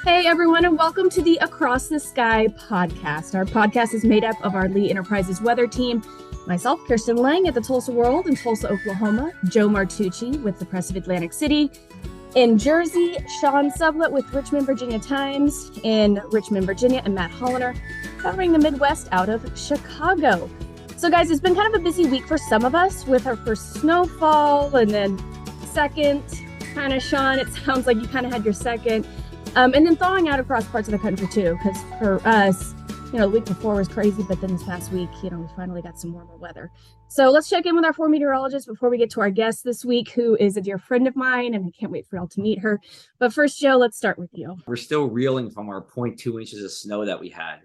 Hey everyone, and welcome to the Across the Sky podcast. Our podcast is made up of our Lee Enterprises weather team, myself, Kirsten Lang at the Tulsa World in Tulsa, Oklahoma, Joe Martucci with the Press of Atlantic City in Jersey, Sean Sublett with Richmond, Virginia Times in Richmond, Virginia, and Matt Holliner covering the Midwest out of Chicago. So guys, it's been kind of a busy week for some of us with our first snowfall and then second, kind of Sean, it sounds like you kind of had your second. And then thawing out across parts of the country too, because for us, the week before was crazy, but then this past week, we finally got some warmer weather. So let's check in with our 4 meteorologists before we get to our guest this week, who is a dear friend of mine, and I can't wait for y'all to meet her. But first, Joe, let's start with you. We're still reeling from our 0.2 inches of snow that we had,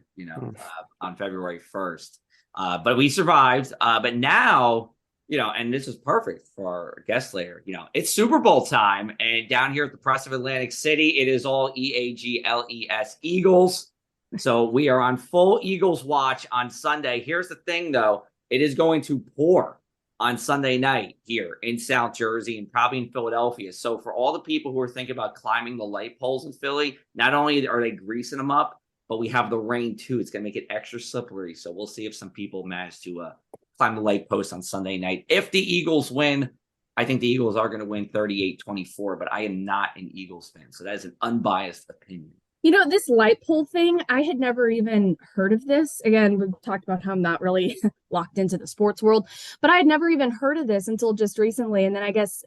on February 1st. But we survived. But now, and this is perfect for our guest later. It's Super Bowl time, and down here at the Press of Atlantic City, it is all EAGLES Eagles. So we are on full Eagles watch on Sunday. Here's the thing, though. It is going to pour on Sunday night here in South Jersey and probably in Philadelphia. So for all the people who are thinking about climbing the light poles in Philly, not only are they greasing them up, but we have the rain, too. It's going to make it extra slippery. So we'll see if some people manage to climb the light post on Sunday night. If the Eagles win, I think the Eagles are going to win 38-24, but I am not an Eagles fan. So that is an unbiased opinion. This light pole thing, I had never even heard of this. Again, we've talked about how I'm not really locked into the sports world, but I had never even heard of this until just recently. And then I guess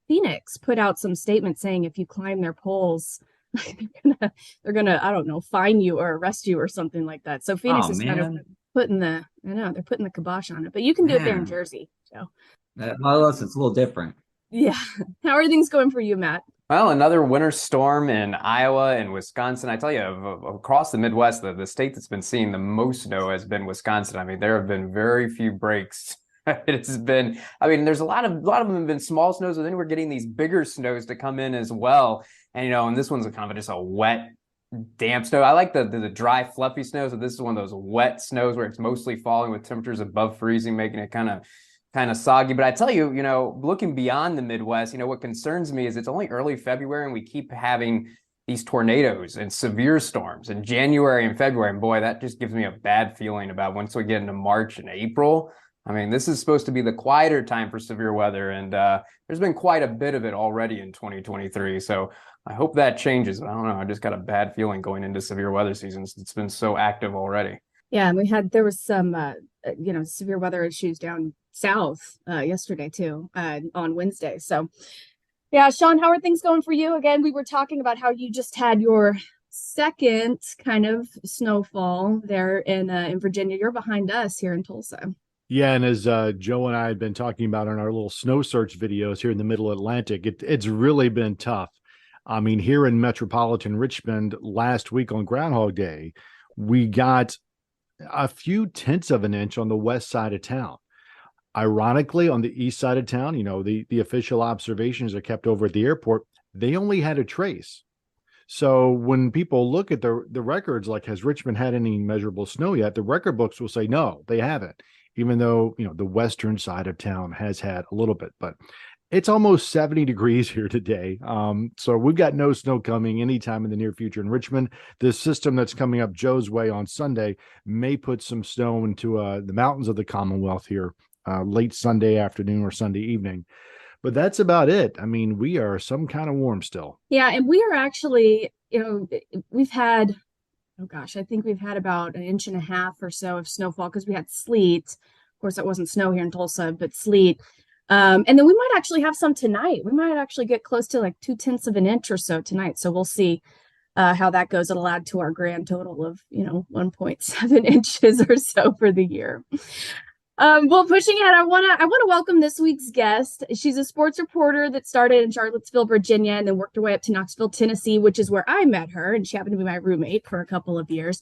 Phoenix put out some statement saying if you climb their poles, they're gonna, I don't know, fine you or arrest you or something like that. So Phoenix is kind of putting they're putting the kibosh on it, but you can do it there in Jersey. So, well, listen, it's a little different. Yeah. How are things going for you, Matt? Well, another winter storm in Iowa and Wisconsin. I tell you, across the Midwest, the state that's been seeing the most snow has been Wisconsin. I mean, there have been very few breaks. It's been, there's a lot of them have been small snows, but then we're getting these bigger snows to come in as well. And, and this one's kind of just a wet, damp snow. I like the dry, fluffy snow. So this is one of those wet snows where it's mostly falling with temperatures above freezing, making it kind of soggy. But I tell you, looking beyond the Midwest, what concerns me is it's only early February and we keep having these tornadoes and severe storms in January and February. And boy, that just gives me a bad feeling about once we get into March and April. This is supposed to be the quieter time for severe weather. And there's been quite a bit of it already in 2023. So I hope that changes. I don't know. I just got a bad feeling going into severe weather seasons. It's been so active already. Yeah, and there was some, severe weather issues down south yesterday too, on Wednesday. So, yeah, Sean, how are things going for you? Again, we were talking about how you just had your second kind of snowfall there in Virginia. You're behind us here in Tulsa. Yeah, and as Joe and I had been talking about in our little snow search videos here in the Middle Atlantic, it's really been tough. Here in metropolitan Richmond last week on Groundhog Day, we got a few tenths of an inch on the west side of town. Ironically, on the east side of town, the official observations are kept over at the airport. They only had a trace. So when people look at the records, like has Richmond had any measurable snow yet, the record books will say no, they haven't, even though the western side of town has had a little bit. But it's almost 70 degrees here today. So we've got no snow coming anytime in the near future in Richmond. This system that's coming up Joe's way on Sunday may put some snow into the mountains of the Commonwealth here late Sunday afternoon or Sunday evening. But that's about it. We are some kind of warm still. Yeah, and we are actually, we've had, I think we've had about 1.5 inches or so of snowfall because we had sleet. Of course, it wasn't snow here in Tulsa, but sleet. And then we might actually have some tonight. We might actually get close to like 0.2 of an inch or so tonight. So we'll see how that goes. It'll add to our grand total of, 1.7 inches or so for the year. Well, pushing ahead, I want to welcome this week's guest. She's a sports reporter that started in Charlottesville, Virginia, and then worked her way up to Knoxville, Tennessee, which is where I met her. And she happened to be my roommate for a couple of years.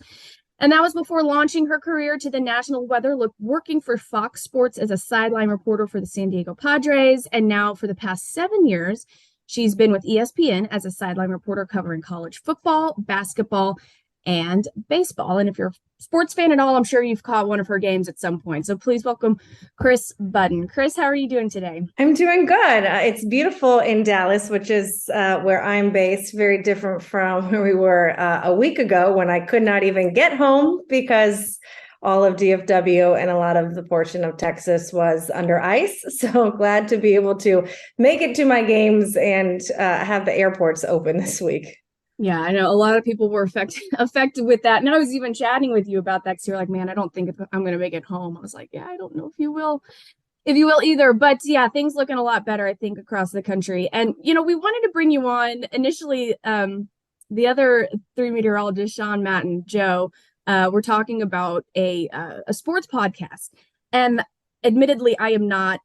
And that was before launching her career to the national weather, working for Fox Sports as a sideline reporter for the San Diego Padres. And now for the past 7 years, she's been with ESPN as a sideline reporter covering college football, basketball, and baseball. And if you're a sports fan at all, I'm sure you've caught one of her games at some point. So please welcome Kris Budden. Kris, how are you doing today? I'm doing good. It's beautiful in Dallas, which is where I'm based, very different from where we were a week ago when I could not even get home because all of DFW and a lot of the portion of Texas was under ice. So glad to be able to make it to my games and have the airports open this week. Yeah, I know a lot of people were affected with that. And I was even chatting with you about that because you're like, man, I don't think I'm going to make it home. I was like, yeah, I don't know if you will either. But yeah, things looking a lot better, I think, across the country. And, we wanted to bring you on initially. The other three meteorologists, Sean, Matt, and Joe, were talking about a sports podcast. And admittedly, I am not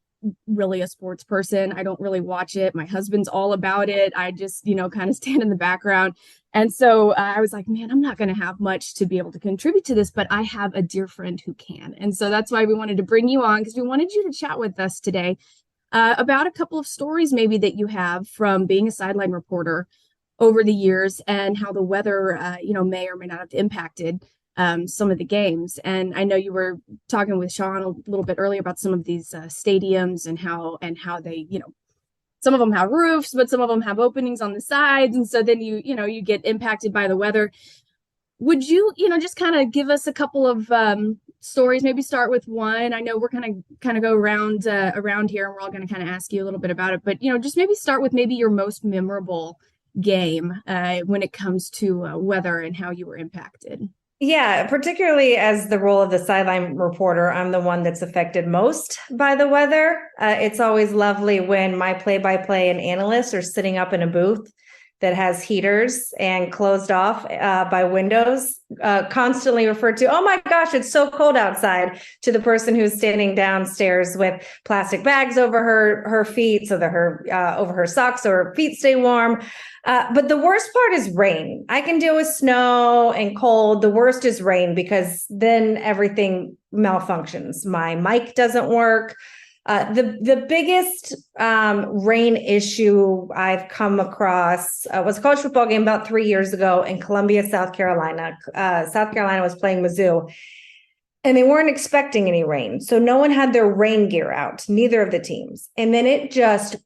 really a sports person. I don't really watch it. My husband's all about it. I just, kind of stand in the background. And so I was like, man, I'm not going to have much to be able to contribute to this, but I have a dear friend who can. And so that's why we wanted to bring you on, because we wanted you to chat with us today about a couple of stories maybe that you have from being a sideline reporter over the years and how the weather, may or may not have impacted some of the games. And I know you were talking with Sean a little bit earlier about some of these stadiums and how they, some of them have roofs, but some of them have openings on the sides. And so then you get impacted by the weather. Would you, just kind of give us a couple of stories, maybe start with one? I know we're kind of go around here and we're all going to kind of ask you a little bit about it, but, just maybe start with maybe your most memorable game when it comes to weather and how you were impacted. Yeah, particularly as the role of the sideline reporter, I'm the one that's affected most by the weather. It's always lovely when my play-by-play and analysts are sitting up in a booth that has heaters and closed off by windows, constantly referred to, oh my gosh, it's so cold outside, to the person who's standing downstairs with plastic bags over her feet so that over her socks so her feet stay warm. But the worst part is rain. I can deal with snow and cold. The worst is rain because then everything malfunctions. My mic doesn't work. The biggest rain issue I've come across was a college football game about 3 years ago in Columbia, South Carolina. South Carolina was playing Mizzou, and they weren't expecting any rain. So no one had their rain gear out, neither of the teams. And then it just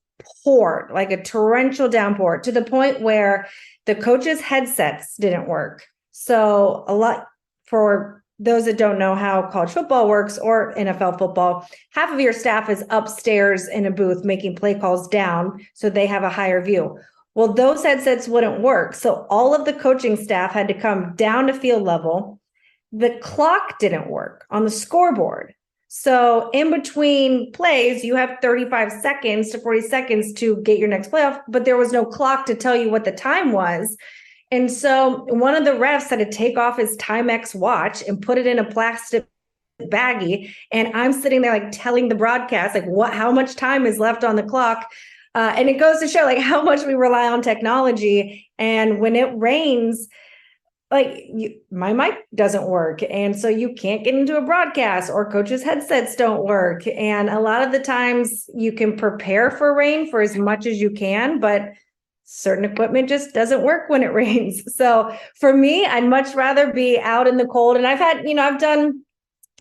poured like a torrential downpour to the point where the coaches' headsets didn't work. So a lot for those that don't know how college football works or NFL football, half of your staff is upstairs in a booth making play calls down so they have a higher view. Well, those headsets wouldn't work. So all of the coaching staff had to come down to field level. The clock didn't work on the scoreboard. So in between plays, you have 35 seconds to 40 seconds to get your next playoff, but there was no clock to tell you what the time was. And so one of the refs had to take off his Timex watch and put it in a plastic baggie. And I'm sitting there like telling the broadcast, like how much time is left on the clock. And it goes to show like how much we rely on technology. And when it rains, my mic doesn't work. And so you can't get into a broadcast, or coaches' headsets don't work. And a lot of the times you can prepare for rain for as much as you can, but certain equipment just doesn't work when it rains. So for me, I'd much rather be out in the cold. And I've done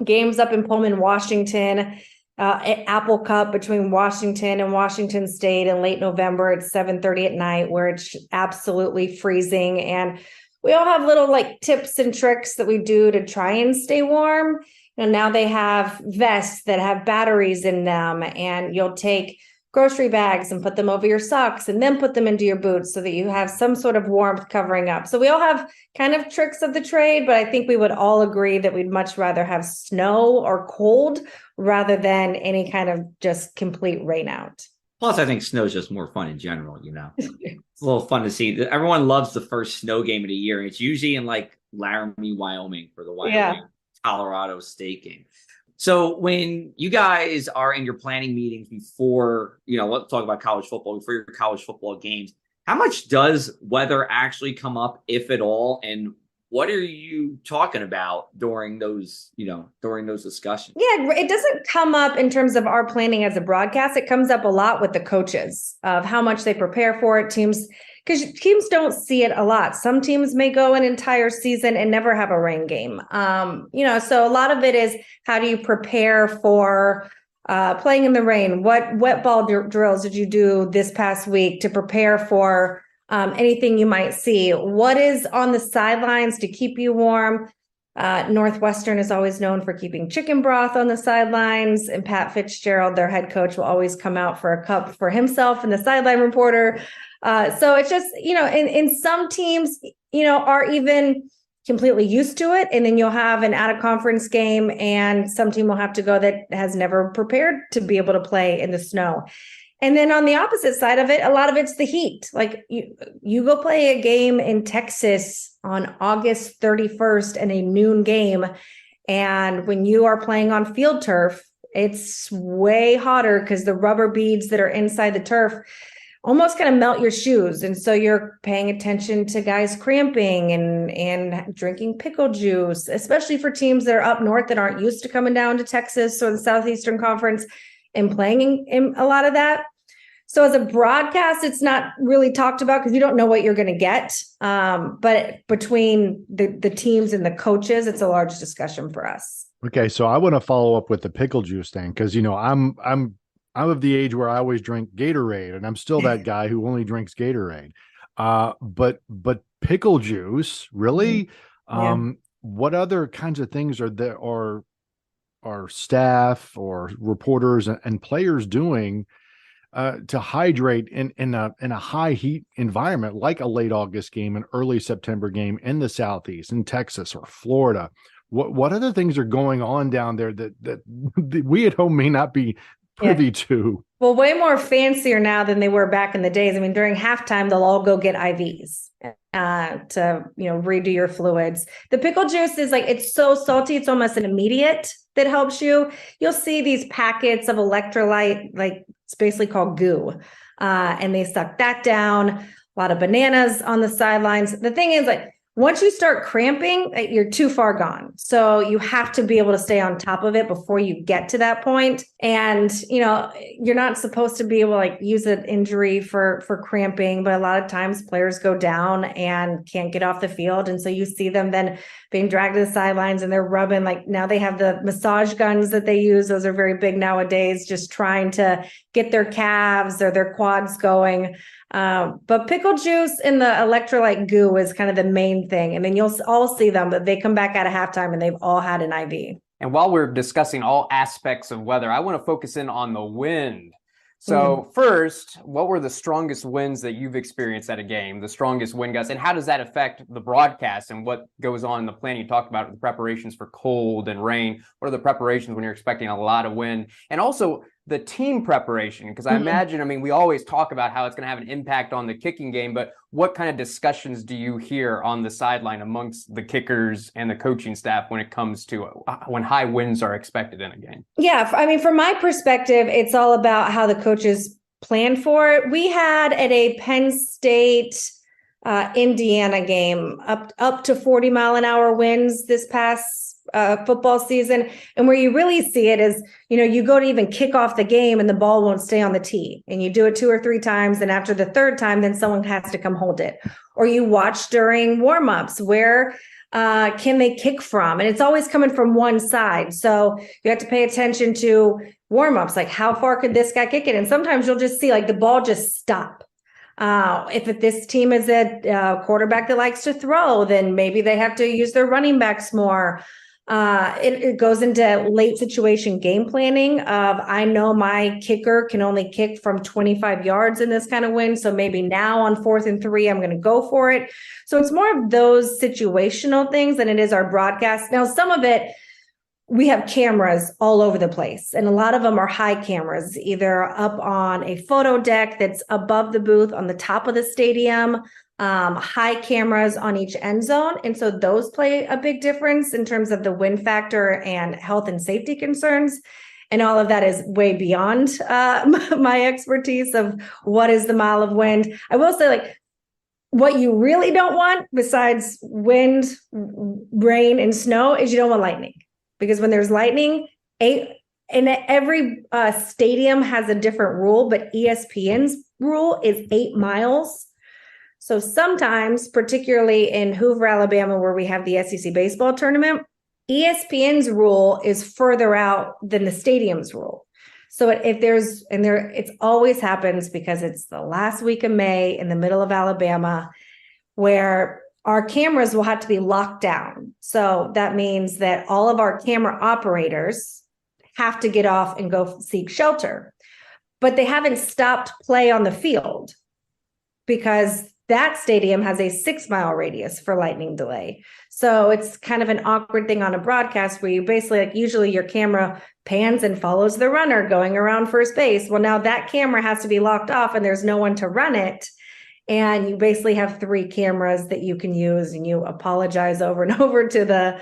games up in Pullman, Washington, Apple Cup between Washington and Washington State in late November at 7:30 at night, where it's absolutely freezing. And we all have little tips and tricks that we do to try and stay warm. Now they have vests that have batteries in them, and you'll take grocery bags and put them over your socks and then put them into your boots so that you have some sort of warmth covering up. So we all have kind of tricks of the trade, but I think we would all agree that we'd much rather have snow or cold rather than any kind of just complete rain out. Plus, I think snow is just more fun in general, It's a little fun to see. Everyone loves the first snow game of the year, and it's usually in Laramie, Wyoming for the Wyoming Colorado State game. So when you guys are in your planning meetings before, let's talk about college football, before your college football games, how much does weather actually come up, if at all? And what are you talking about during those discussions? Yeah, it doesn't come up in terms of our planning as a broadcast. It comes up a lot with the coaches of how much they prepare for it. Teams because teams don't see it a lot. Some teams may go an entire season and never have a rain game. So a lot of it is, how do you prepare for playing in the rain? What wet ball drills did you do this past week to prepare for anything you might see? What is on the sidelines to keep you warm? Northwestern is always known for keeping chicken broth on the sidelines, and Pat Fitzgerald, their head coach, will always come out for a cup for himself and the sideline reporter. So it's just, in some teams, are even completely used to it. And then you'll have an out of conference game, and some team will have to go that has never prepared to be able to play in the snow. And then on the opposite side of it, a lot of it's the heat. Like you go play a game in Texas on August 31st and a noon game. And when you are playing on field turf, it's way hotter because the rubber beads that are inside the turf almost kind of melt your shoes. And so you're paying attention to guys cramping and drinking pickle juice, especially for teams that are up north that aren't used to coming down to Texas or the Southeastern Conference and playing in a lot of that. So as a broadcast, it's not really talked about because you don't know what you're going to get. But between the teams and the coaches, it's a large discussion for us. Okay, so I want to follow up with the pickle juice thing because I'm of the age where I always drink Gatorade, and I'm still that guy who only drinks Gatorade. But pickle juice, really? Yeah. What other kinds of things are there, or are staff or reporters and players doing to hydrate in a high heat environment, like a late August game, an early September game in the Southeast, in Texas or Florida? What other things are going on down there that we at home may not be privy to? Well, way more fancier now than they were back in the days. I mean, during halftime, they'll all go get IVs to redo your fluids. The pickle juice is it's so salty, it's almost an immediate that helps you. You'll see these packets of electrolyte, it's basically called goo, and they suck that down. A lot of bananas on the sidelines. The thing is, once you start cramping, you're too far gone. So you have to be able to stay on top of it before you get to that point. And, you're not supposed to be able to use an injury for cramping, but a lot of times players go down and can't get off the field. And so you see them then being dragged to the sidelines, and they're rubbing, now they have the massage guns that they use. Those are very big nowadays, just trying to get their calves or their quads going. But pickle juice and the electrolyte goo is kind of the main thing. And then you'll all see them, that they come back at a halftime and they've all had an IV. And while we're discussing all aspects of weather, I want to focus in on the wind. So first, what were the strongest winds that you've experienced at a game, the strongest wind gusts, and how does that affect the broadcast and what goes on in the planning? You talked about the preparations for cold and rain. What are the preparations when you're expecting a lot of wind? And also the team preparation, because I imagine, we always talk about how it's going to have an impact on the kicking game, but what kind of discussions do you hear on the sideline amongst the kickers and the coaching staff when it comes to when high winds are expected in a game? Yeah, from my perspective, it's all about how the coaches plan for it. We had at a Penn State Indiana game up to 40 mile an hour winds this past football season. And where you really see it is, you go to even kick off the game and the ball won't stay on the tee, and you do it 2 or 3 times. And after the third time, then someone has to come hold it. Or you watch during warmups, where can they kick from? And it's always coming from one side. So you have to pay attention to warmups, how far could this guy kick it? And sometimes you'll just see the ball just stop. If this team is a quarterback that likes to throw, then maybe they have to use their running backs more. It goes into late situation game planning of, I know my kicker can only kick from 25 yards in this kind of wind. So maybe now on 4th and 3, I'm going to go for it. So it's more of those situational things than it is our broadcast. Now, some of it, we have cameras all over the place, and a lot of them are high cameras, either up on a photo deck that's above the booth on the top of the stadium, high cameras on each end zone. And so those play a big difference in terms of the wind factor and health and safety concerns. And all of that is way beyond my expertise of what is the mile of wind. I will say, what you really don't want besides wind, rain, and snow is you don't want lightning. Because when there's lightning, every stadium has a different rule, but ESPN's rule is 8 miles. So sometimes, particularly in Hoover, Alabama, where we have the SEC baseball tournament, ESPN's rule is further out than the stadium's rule. So if there's, and there, it always happens because it's the last week of May in the middle of Alabama, where our cameras will have to be locked down. So that means that all of our camera operators have to get off and go seek shelter. But they haven't stopped play on the field because that stadium has a 6-mile radius for lightning delay. So it's kind of an awkward thing on a broadcast where you basically, like, usually your camera pans and follows the runner going around first base. Well, now that camera has to be locked off and there's no one to run it. And you basically have 3 cameras that you can use, and you apologize over and over to the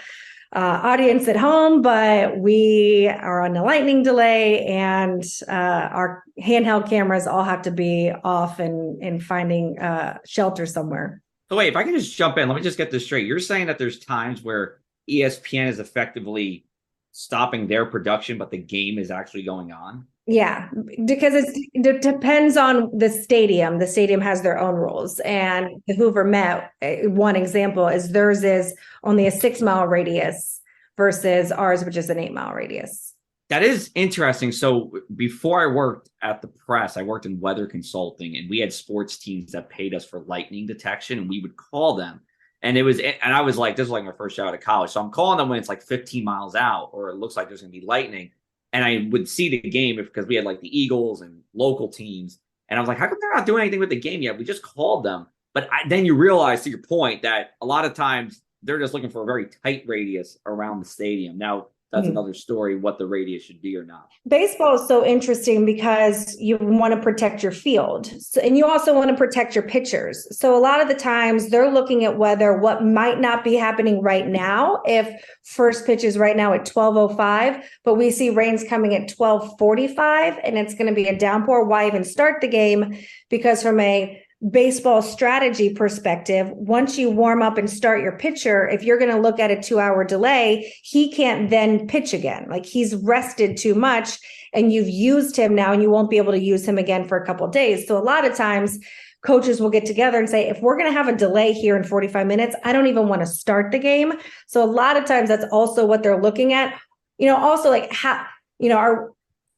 audience at home, but we are on a lightning delay, and our handheld cameras all have to be off and finding shelter somewhere. So wait, if I can just jump in, let me just get this straight. You're saying that there's times where ESPN is effectively stopping their production, but the game is actually going on? Yeah, because it depends on the stadium. The stadium has their own rules. And the Hoover Met, one example is theirs is only a 6-mile radius versus ours, which is an 8-mile radius. That is interesting. So before I worked at the press, I worked in weather consulting, and we had sports teams that paid us for lightning detection, and we would call them. And I was like, this was like my first job out of college. So I'm calling them when it's like 15 miles out, or it looks like there's going to be lightning. And I would see the game because we had like the Eagles and local teams. And I was like, how come they're not doing anything with the game yet? We just called them. But then you realize, to your point, that a lot of times they're just looking for a very tight radius around the stadium. Now, that's another story, what the radius should be or not. Baseball is so interesting because you want to protect your field. And you also want to protect your pitchers. So a lot of the times they're looking at what might not be happening right now. If first pitch is right now at 12:05, but we see rains coming at 12:45 and it's going to be a downpour, why even start the game? Because from a baseball strategy perspective, once you warm up and start your pitcher, if you're going to look at a 2-hour delay, he can't then pitch again. Like, he's rested too much and you've used him now, and you won't be able to use him again for a couple of days. So a lot of times coaches will get together and say, if we're going to have a delay here in 45 minutes, I don't even want to start the game. So a lot of times that's also what they're looking at. Also like how,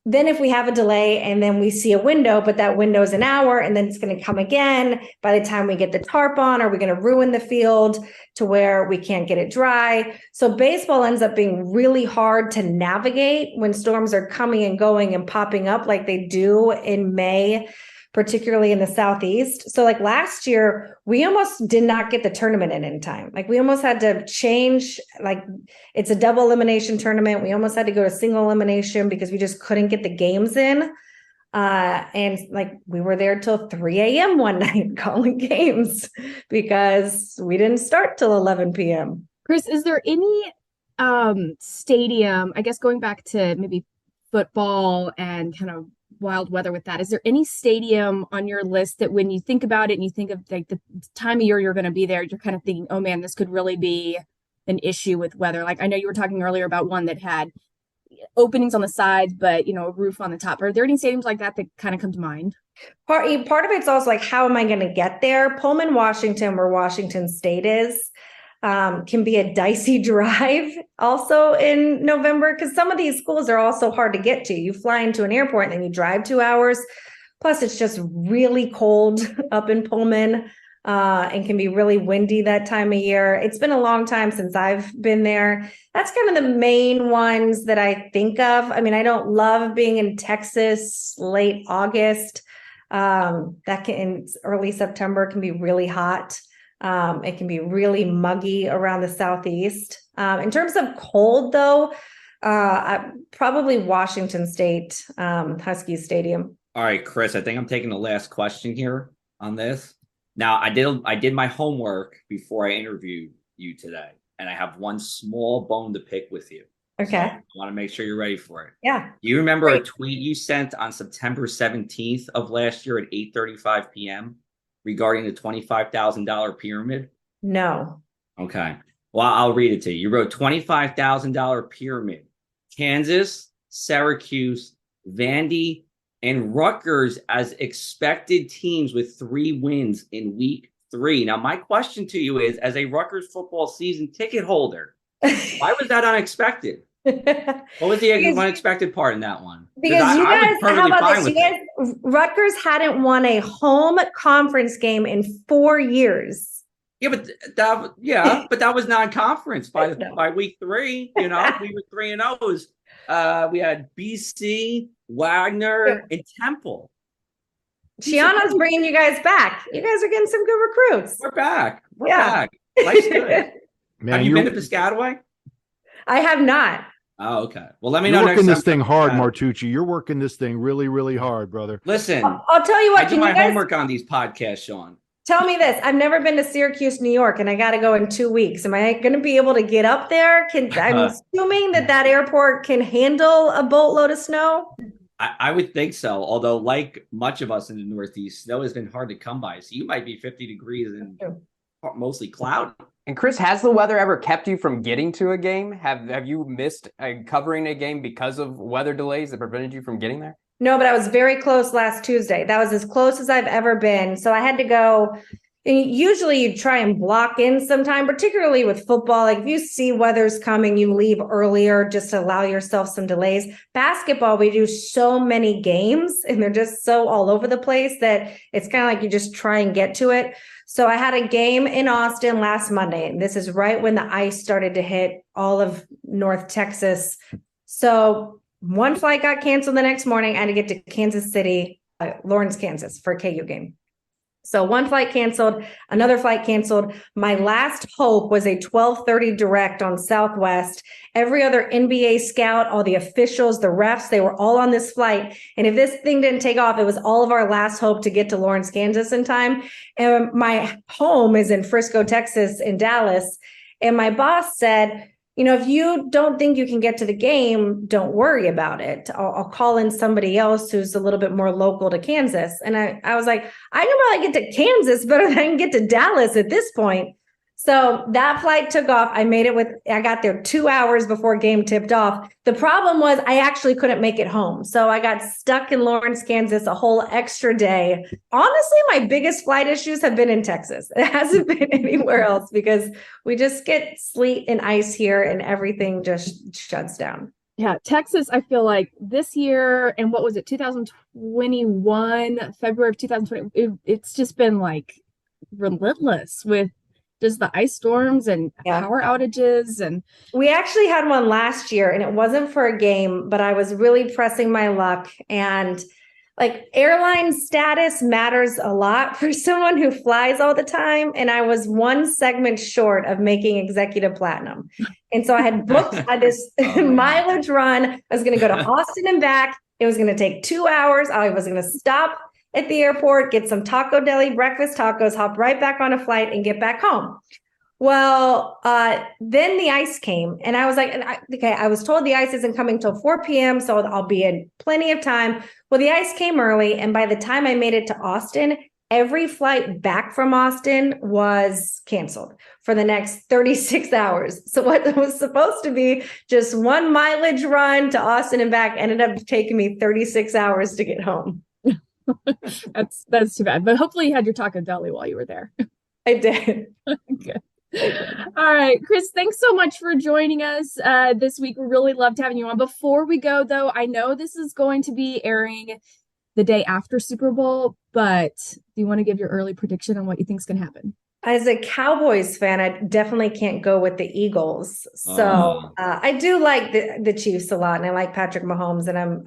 then if we have a delay and then we see a window, but that window is an hour and then it's going to come again, by the time we get the tarp on, are we going to ruin the field to where we can't get it dry? So baseball ends up being really hard to navigate when storms are coming and going and popping up like they do in May, particularly in the Southeast. So like last year, we almost did not get the tournament in time. Like, we almost had to change, like, it's a double elimination tournament. We almost had to go to single elimination because we just couldn't get the games in. And like, we were there till 3 a.m. one night calling games because we didn't start till 11 p.m. Kris, is there any stadium, I guess going back to maybe football and kind of wild weather with that, is there any stadium on your list that when you think about it and you think of like the time of year you're going to be there, you're kind of thinking, oh man, this could really be an issue with weather? Like, I know you were talking earlier about one that had openings on the sides, but a roof on the top. Are there any stadiums like that kind of come to mind? Part of it's also like, how am I going to get there? Pullman, Washington, where Washington State is, can be a dicey drive also in November, because some of these schools are also hard to get to. You fly into an airport and then you drive 2 hours. Plus, it's just really cold up in Pullman and can be really windy that time of year. It's been a long time since I've been there. That's kind of the main ones that I think of. I mean, I don't love being in Texas late August. In early September can be really hot. It can be really muggy around the Southeast. In terms of cold, though, probably Washington State, Huskies Stadium. All right, Kris, I think I'm taking the last question here on this. Now, I did my homework before I interviewed you today, and I have one small bone to pick with you. Okay. So I want to make sure you're ready for it. Yeah. Do you remember a tweet you sent on September 17th of last year at 8:35 p.m. regarding the $25,000 pyramid? No. Okay. Well, I'll read it to you. You wrote $25,000 pyramid. Kansas, Syracuse, Vandy, and Rutgers as expected teams with 3 wins in week 3. Now, my question to you is, as a Rutgers football season ticket holder, why was that unexpected? What was the unexpected part in that one? Because you guys, how about this? You guys, Rutgers hadn't won a home conference game in 4 years. Yeah, but that was non-conference by week 3. We were 3-0. We had BC, Wagner, and Temple. Shiana's bringing you guys back. You guys are getting some good recruits. We're back. We're back. Life's good. Man, have you been to Piscataway? I have not. Oh, okay. Well, let me know. You're working next this thing hard, Martucci. You're working this thing really, really hard, brother. Listen, I'll tell you what. I do my homework on these podcasts, Sean. Tell me this. I've never been to Syracuse, New York, and I got to go in 2 weeks. Am I going to be able to get up there? I'm assuming that airport can handle a boatload of snow. I would think so. Although, like much of us in the Northeast, snow has been hard to come by. So you might be 50 degrees and mostly cloudy. And Kris, has the weather ever kept you from getting to a game? Have you missed covering a game because of weather delays that prevented you from getting there? No, but I was very close last Tuesday. That was as close as I've ever been. So I had to go. And usually you try and block in some time, particularly with football. Like if you see weather's coming, you leave earlier just to allow yourself some delays. Basketball, we do so many games and they're just so all over the place that it's kind of like you just try and get to it. So I had a game in Austin last Monday, and this is right when the ice started to hit all of North Texas. So one flight got canceled the next morning. I had to get to Kansas City, Lawrence, Kansas for a KU game. So one flight canceled, another flight canceled. My last hope was a 12:30 direct on Southwest. Every other NBA scout, all the officials, the refs, they were all on this flight. And if this thing didn't take off, it was all of our last hope to get to Lawrence, Kansas in time. And my home is in Frisco, Texas, in Dallas. And my boss said, if you don't think you can get to the game, don't worry about it. I'll call in somebody else who's a little bit more local to Kansas. And I was like, I can probably get to Kansas better than I can get to Dallas at this point. So that flight took off. I got there 2 hours before game tipped off. The problem was I actually couldn't make it home. So I got stuck in Lawrence, Kansas a whole extra day. Honestly, my biggest flight issues have been in Texas. It hasn't been anywhere else because we just get sleet and ice here and everything just shuts down. Yeah, Texas, I feel like this year, and what was it, 2021, February of 2020, it's just been like relentless with just the ice storms and power outages. And we actually had one last year, and it wasn't for a game, but I was really pressing my luck. And like airline status matters a lot for someone who flies all the time. And I was one segment short of making executive platinum. And so I had booked this mileage run. I was going to go to Austin and back. It was going to take 2 hours. I was going to stop at the airport, get some Taco Deli breakfast tacos, hop right back on a flight and get back home. Well, then the ice came and I was like, I was told the ice isn't coming till 4 p.m. So I'll be in plenty of time. Well, the ice came early. And by the time I made it to Austin, every flight back from Austin was canceled for the next 36 hours. So what was supposed to be just one mileage run to Austin and back ended up taking me 36 hours to get home. That's too bad. But hopefully you had your Taco Deli while you were there. I did. Good. All right, Kris, thanks so much for joining us this week. We really loved having you on. Before we go, though, I know this is going to be airing the day after Super Bowl, but do you want to give your early prediction on what you think is going to happen? As a Cowboys fan, I definitely can't go with the Eagles. So I do like the Chiefs a lot, and I like Patrick Mahomes, and I'm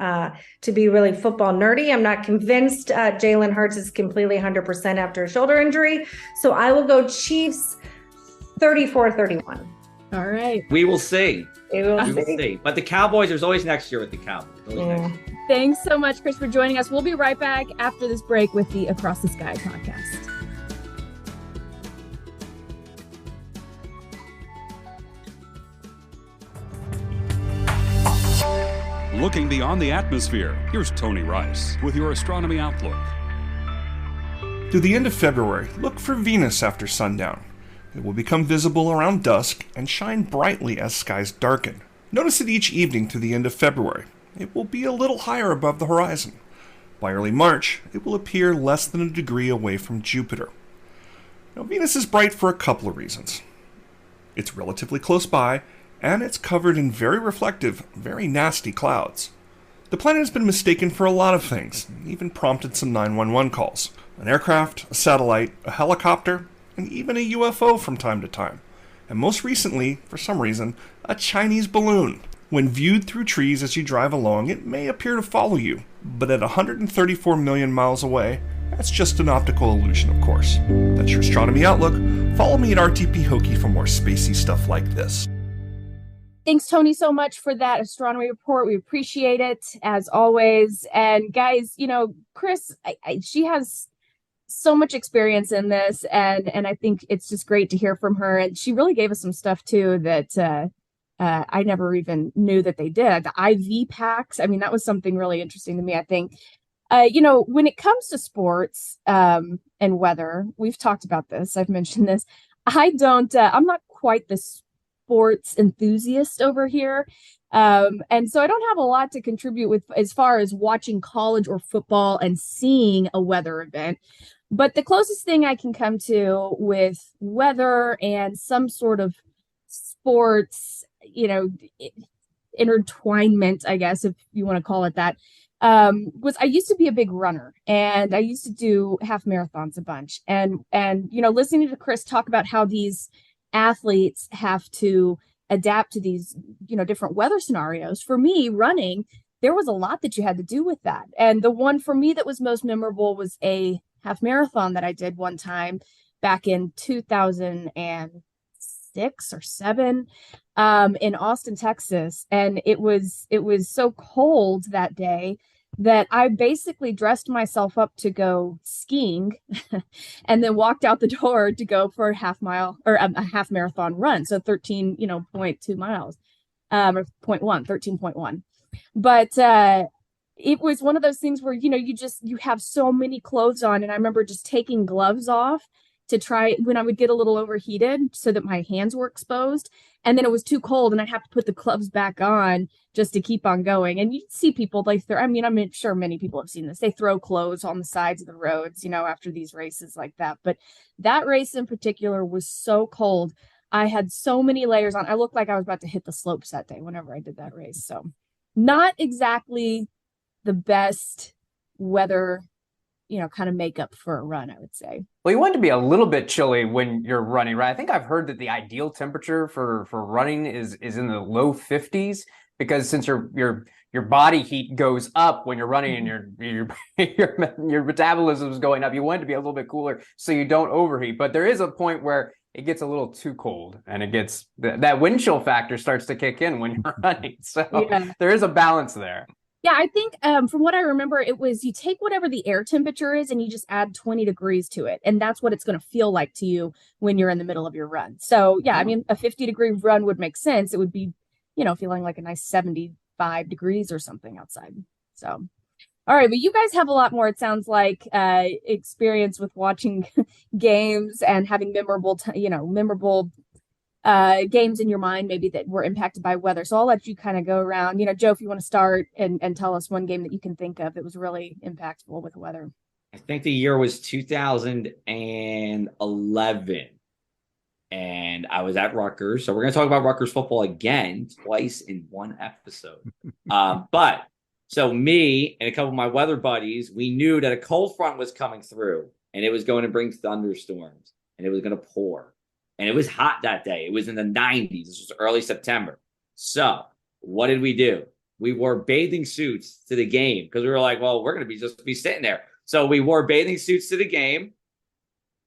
to be really football nerdy. I'm not convinced Jalen Hurts is completely 100% after a shoulder injury. So I will go Chiefs 34-31. All right. We will see. We will see. But the Cowboys, there's always next year with the Cowboys. Thanks so much, Kris, for joining us. We'll be right back after this break with the Across the Sky podcast. Looking beyond the atmosphere, here's Tony Rice with your Astronomy Outlook. Through the end of February, look for Venus after sundown. It will become visible around dusk and shine brightly as skies darken. Notice it each evening to the end of February. It will be a little higher above the horizon. By early March, it will appear less than a degree away from Jupiter. Now, Venus is bright for a couple of reasons. It's relatively close by, and it's covered in very reflective, very nasty clouds. The planet has been mistaken for a lot of things, even prompted some 911 calls. An aircraft, a satellite, a helicopter, and even a UFO from time to time. And most recently, for some reason, a Chinese balloon. When viewed through trees as you drive along, it may appear to follow you, but at 134 million miles away, that's just an optical illusion, of course. That's your astronomy outlook. Follow me at RTP Hokie for more spacey stuff like this. Thanks, Tony, so much for that astronomy report. We appreciate it, as always. And guys, you know, Kris, she has so much experience in this, and I think it's just great to hear from her. And she really gave us some stuff too that I never even knew that they did. The IV packs, I mean, that was something really interesting to me. I think, you know, when it comes to sports and weather, we've talked about this. I've mentioned this. I'm not quite the sports enthusiast over here. And so I don't have a lot to contribute with as far as watching college or football and seeing a weather event. But the closest thing I can come to with weather and some sort of sports, you know, intertwinement, I guess, if you want to call it that, was I used to be a big runner, and I used to do half marathons a bunch. And you know, listening to Kris talk about how these athletes have to adapt to these, you know, different weather scenarios. For me, running, there was a lot that you had to do with that. And the one for me that was most memorable was a half marathon that I did one time back in 2006 or 7 in Austin, Texas. And it was so cold that day that I basically dressed myself up to go skiing and then walked out the door to go for a half marathon run. So 13.2 miles, or 13.1. But it was one of those things where, you know, you have so many clothes on. And I remember just taking gloves off to try when I would get a little overheated so that my hands were exposed. And then it was too cold and I'd have to put the gloves back on just to keep on going. And you see people, I'm sure many people have seen this. They throw clothes on the sides of the roads, you know, after these races like that. But that race in particular was so cold. I had so many layers on. I looked like I was about to hit the slopes that day whenever I did that race. So not exactly the best weather, you know, kind of makeup for a run, I would say. Well, you want to be a little bit chilly when you're running, right? I think I've heard that the ideal temperature for running is in the low 50s, because since your body heat goes up when you're running and your metabolism is going up, you want it to be a little bit cooler so you don't overheat. But there is a point where it gets a little too cold, and it gets that wind chill factor starts to kick in when you're running. So yeah, there is a balance there. Yeah, I think from what I remember, it was you take whatever the air temperature is and you just add 20 degrees to it. And that's what it's going to feel like to you when you're in the middle of your run. So, yeah, I mean, a 50-degree run would make sense. It would be, you know, feeling like a nice 75 degrees or something outside. So, all right. But you guys have a lot more, it sounds like, experience with watching games and having memorable games in your mind, maybe that were impacted by weather. So I'll let you kind of go around. You know, Joe, if you want to start and tell us one game that you can think of that was really impactful with weather. I think the year was 2011. And I was at Rutgers. So we're going to talk about Rutgers football again, twice in one episode. But so me and a couple of my weather buddies, we knew that a cold front was coming through and it was going to bring thunderstorms and it was going to pour. And it was hot that day. It was in the 90s. This was early September. So what did we do? We wore bathing suits to the game because we were like, well, we're going to just be sitting there. So we wore bathing suits to the game.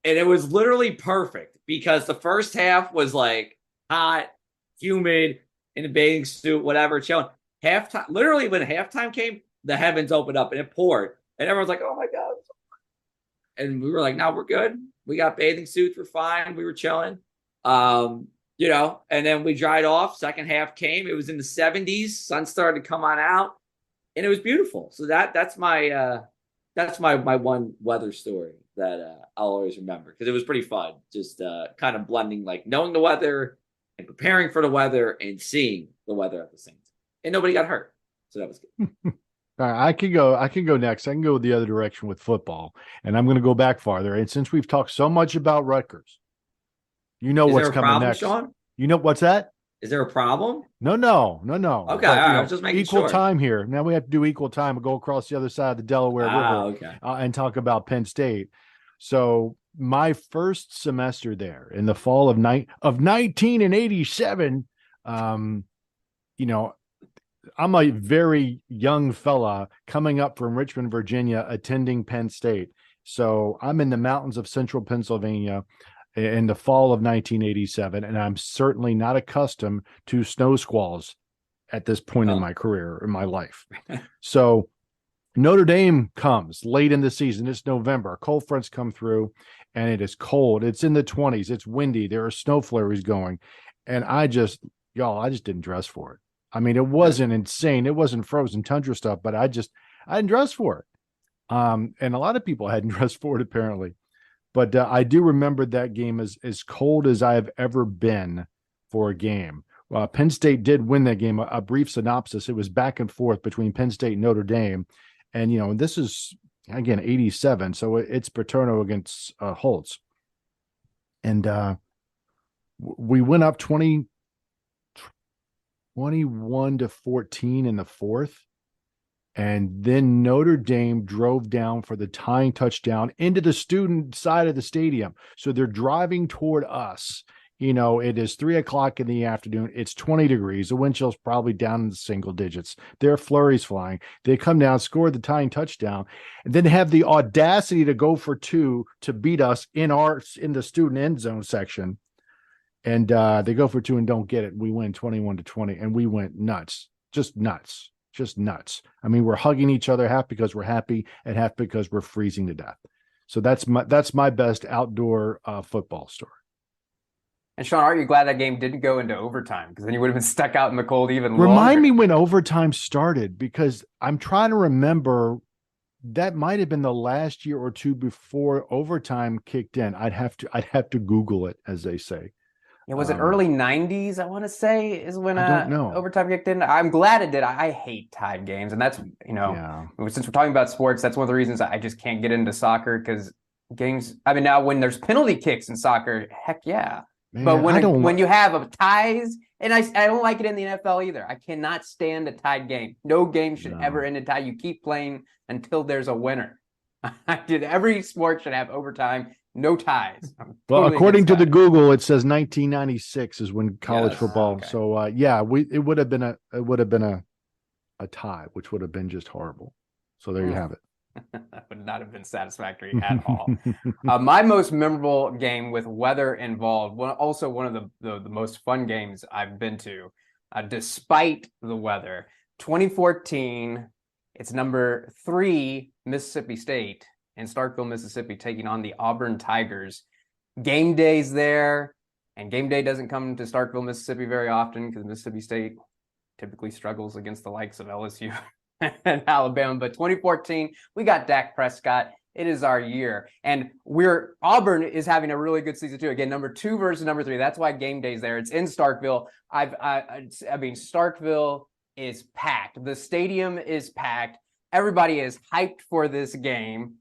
And it was literally perfect because the first half was like hot, humid, in a bathing suit, whatever, chilling. Halftime, literally when halftime came, the heavens opened up and it poured. And everyone's like, oh my God. And we were like, no, we're good. We got bathing suits. We're fine. We were chilling. And then we dried off. Second half came. It was in the 70s. Sun started to come on out. And it was beautiful. So that's my one weather story that I'll always remember because it was pretty fun. Just kind of blending, like knowing the weather and preparing for the weather and seeing the weather at the same time. And nobody got hurt. So that was good. All right, I could go next. I can go the other direction with football, and I'm going to go back farther. And since we've talked so much about Rutgers, you know Is what's there a coming problem, next. Sean? You know what's that? Is there a problem? No. Okay, But, all right. I was just making equal sure. time here. Now we have to do equal time and go across the other side of the Delaware River Okay. and talk about Penn State. So my first semester there in the fall of 1987, I'm a very young fella coming up from Richmond, Virginia, attending Penn State. So I'm in the mountains of central Pennsylvania in the fall of 1987, and I'm certainly not accustomed to snow squalls at this point in my career, in my life. So Notre Dame comes late in the season. It's November. Cold fronts come through, and it is cold. It's in the 20s. It's windy. There are snow flurries going. And I just didn't dress for it. I mean, it wasn't insane. It wasn't frozen tundra stuff, but I didn't dress for it. And a lot of people hadn't dressed for it, apparently. But I do remember that game as cold as I have ever been for a game. Penn State did win that game. A brief synopsis. It was back and forth between Penn State and Notre Dame. And, this is, again, 87. So it's Paterno against Holtz. And we went up 21-14 in the fourth. And then Notre Dame drove down for the tying touchdown into the student side of the stadium. So they're driving toward us. It is 3:00 in the afternoon. It's 20 degrees. The wind chill's probably down in the single digits. There are flurries flying. They come down, score the tying touchdown, and then have the audacity to go for two to beat us in the student end zone section. And they go for two and don't get it. We win 21-20, and we went nuts, just nuts. I mean, we're hugging each other, half because we're happy and half because we're freezing to death. So that's my best outdoor football story. And Sean, aren't you glad that game didn't go into overtime? Because then you would have been stuck out in the cold even longer. Remind me when overtime started, because I'm trying to remember. That might have been the last year or two before overtime kicked in. I'd have to Google it, as they say. Yeah, was it early 90s, I want to say, is when I don't know. Overtime kicked in? I'm glad it did. I hate tied games. And that's, since we're talking about sports, that's one of the reasons I just can't get into soccer, because games, now when there's penalty kicks in soccer, heck yeah. Man, but when you have ties, and I don't like it in the NFL either. I cannot stand a tied game. No game should ever end in tie. You keep playing until there's a winner. Every sport should have overtime. No ties. Well, according to the Google, it says 1996 is when college football. Okay. So it would have been a tie, which would have been just horrible. So there you have it. That would not have been satisfactory at all. My most memorable game with weather involved, also one of the most fun games I've been to, despite the weather. 2014, it's number 3 Mississippi State in Starkville, Mississippi, taking on the Auburn Tigers. Game day's there, and game day doesn't come to Starkville, Mississippi very often, because Mississippi State typically struggles against the likes of LSU and Alabama. But 2014, we got Dak Prescott. It is our year. And Auburn is having a really good season too. Again, number 2 versus number 3. That's why game day's there. It's in Starkville. Starkville is packed. The stadium is packed. Everybody is hyped for this game.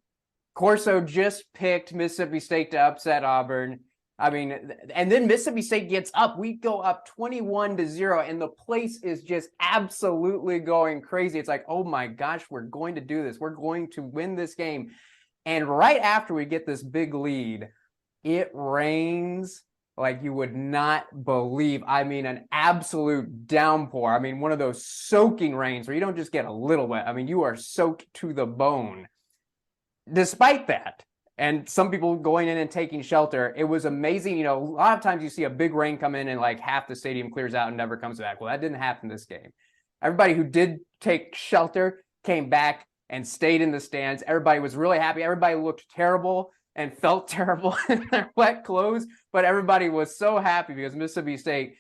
Corso just picked Mississippi State to upset Auburn. And then Mississippi State gets up. We go up 21-0, and the place is just absolutely going crazy. It's like, oh my gosh, we're going to do this. We're going to win this game. And right after we get this big lead, it rains like you would not believe. An absolute downpour. One of those soaking rains where you don't just get a little wet. You are soaked to the bone. Despite that, and some people going in and taking shelter, it was amazing. A lot of times you see a big rain come in and like half the stadium clears out and never comes back. Well, that didn't happen this game. Everybody who did take shelter came back and stayed in the stands. Everybody was really happy. Everybody looked terrible and felt terrible in their wet clothes, but everybody was so happy because Mississippi State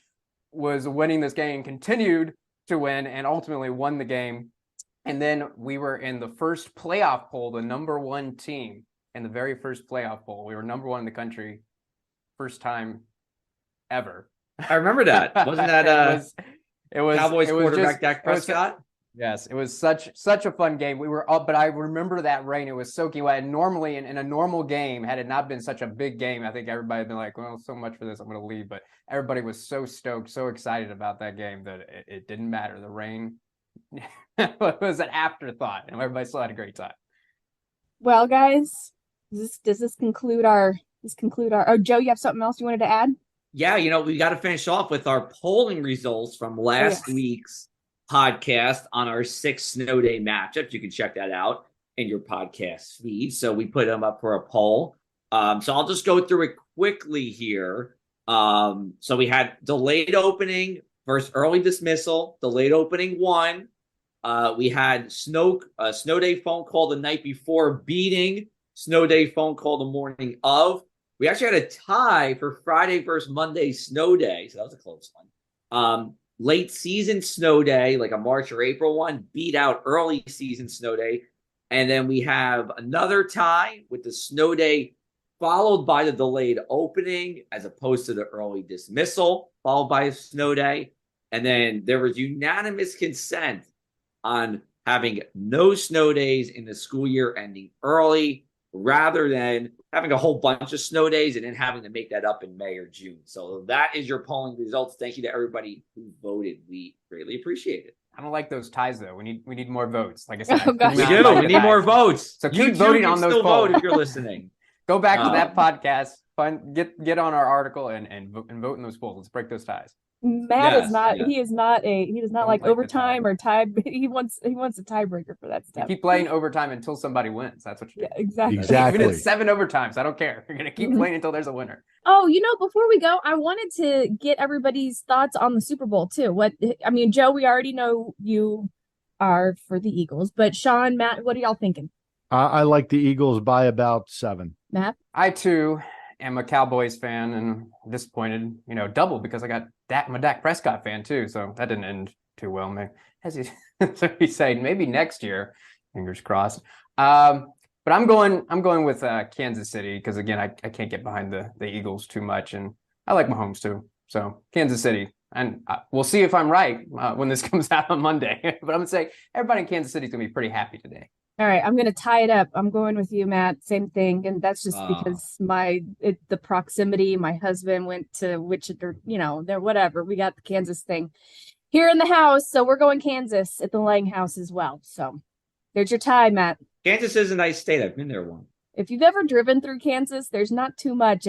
was winning this game, continued to win, and ultimately won the game. And then we were in the first playoff poll, the number 1 team in the very first playoff poll. We were number 1 in the country, first time ever. I remember that. Wasn't that it was Cowboys quarterback Dak Prescott? Yes, it was such a fun game. We were up, but I remember that rain. It was soaking wet. And normally in a normal game, had it not been such a big game, I think everybody had been like, well, so much for this, I'm going to leave. But everybody was so stoked, so excited about that game that it didn't matter. The rain was an afterthought, and everybody still had a great time. Well, guys, does this conclude our oh, Joe, you have something else you wanted to add? Yeah, we got to finish off with our polling results from last week's podcast on our 6 snow day matchups. You can check that out in your podcast feed. So we put them up for a poll. So I'll just go through it quickly here. So we had delayed opening versus early dismissal. Delayed opening won. We had snow day phone call the night before beating snow day phone call the morning of. We actually had a tie for Friday versus Monday snow day. So that was a close one. Late season snow day, like a March or April one, beat out early season snow day. And then we have another tie with the snow day followed by the delayed opening as opposed to the early dismissal, followed by a snow day. And then there was unanimous consent on having no snow days in the school year ending early rather than having a whole bunch of snow days and then having to make that up in May or June. So that is your polling results. Thank you to everybody who voted. We greatly appreciate it. I don't like those ties though. We need more votes. Like I said, we do. We need more votes. So keep voting on those polls. Vote if you're listening. Go back to that podcast. Get on our article and vote in those polls. Let's break those ties. Matt is not. Yes. He does not like overtime or tie. He wants a tiebreaker for that stuff. You keep playing overtime until somebody wins. That's what you do. Yeah, exactly. Even it's 7 overtimes. I don't care. You're gonna keep playing until there's a winner. Oh, before we go, I wanted to get everybody's thoughts on the Super Bowl too. Joe, we already know you are for the Eagles, but Sean, Matt, what are y'all thinking? I like the Eagles by about 7. Matt, I too am a Cowboys fan and disappointed, double because I got I'm a Dak Prescott fan too, so that didn't end too well. As he's saying, maybe next year, fingers crossed. But I'm going with Kansas City because again, I can't get behind the Eagles too much, and I like Mahomes too. So Kansas City, and we'll see if I'm right when this comes out on Monday. But I'm gonna say everybody in Kansas City is gonna be pretty happy today. All right, I'm going to tie it up. I'm going with you, Matt. Same thing. And that's just because the proximity. My husband went to Wichita, there, whatever. We got the Kansas thing here in the house. So we're going Kansas at the Lang house as well. So there's your tie, Matt. Kansas is a nice state. I've been there once. If you've ever driven through Kansas, there's not too much.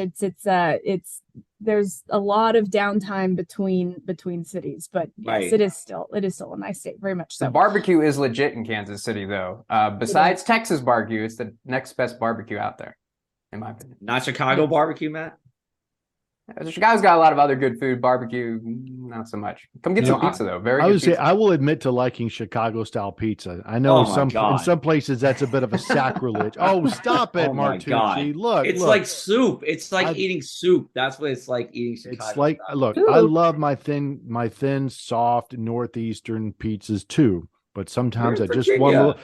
There's a lot of downtime between cities, but yes, right. It is still a nice state, very much so. The barbecue is legit in Kansas City, though. Besides Texas barbecue, it's the next best barbecue out there, in my opinion. Not Chicago barbecue, Matt? Chicago's got a lot of other good food. Barbecue, not so much. Come get some pizza, though. Very good pizza. I will admit to liking Chicago-style pizza. I know in some places that's a bit of a sacrilege. Oh, stop it, Martucci. Look. It's like soup. It's like eating soup. That's what it's like eating Chicago. It's like, look, I love my thin, soft Northeastern pizzas too. But sometimes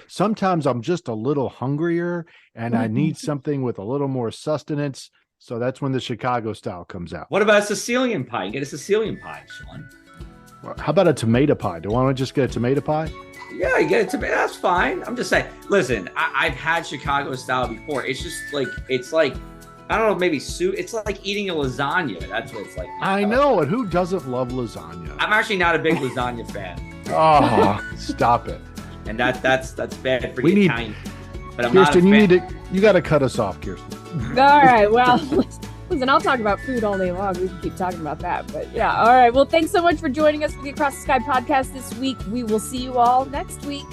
sometimes I'm just a little hungrier and I need something with a little more sustenance. So that's when the Chicago style comes out. What about a Sicilian pie? Get a Sicilian pie, Sean. How about a tomato pie? Do I want to just get a tomato pie? Yeah, you get a tomato. That's fine. I'm just saying. Listen, I've had Chicago style before. It's just it's like, I don't know, maybe soup. It's like eating a lasagna. That's what it's like. I know. And who doesn't love lasagna? I'm actually not a big lasagna fan. Oh, stop it. And that's bad for the Italian. But I'm Kirsten, you got to cut us off, Kirsten. All right. Well, listen, I'll talk about food all day long. We can keep talking about that. But yeah. All right. Well, thanks so much for joining us for the Across the Sky podcast this week. We will see you all next week.